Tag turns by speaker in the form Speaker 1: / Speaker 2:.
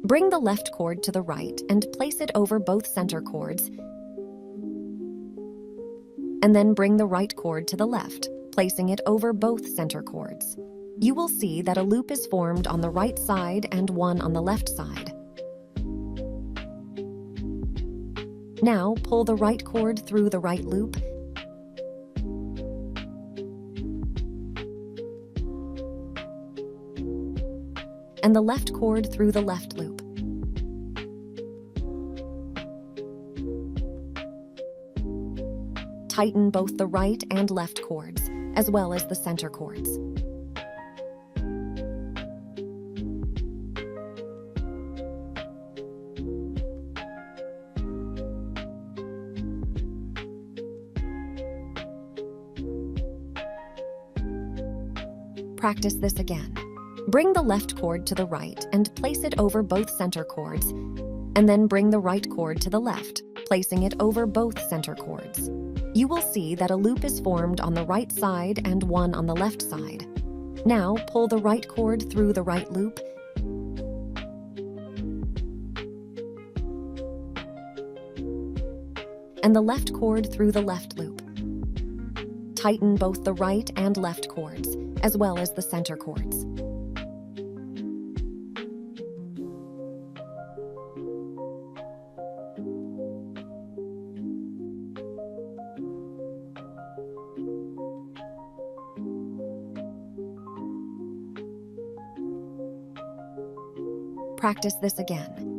Speaker 1: Bring the left cord to the right and place it over both center cords, and then bring the right cord to the left, placing it over both center cords. You will see that a loop is formed on the right side and one on the left side. Now pull the right cord through the right loop and the left cord through the left loop. Tighten both the right and left cords, as well as the center cords. Practice this again. Bring the left cord to the right and place it over both center cords, and then bring the right cord to the left, placing it over both center cords. You will see that a loop is formed on the right side and one on the left side. Now pull the right cord through the right loop and the left cord through the left loop. Tighten both the right and left cords, as well as the center cords. Practice this again.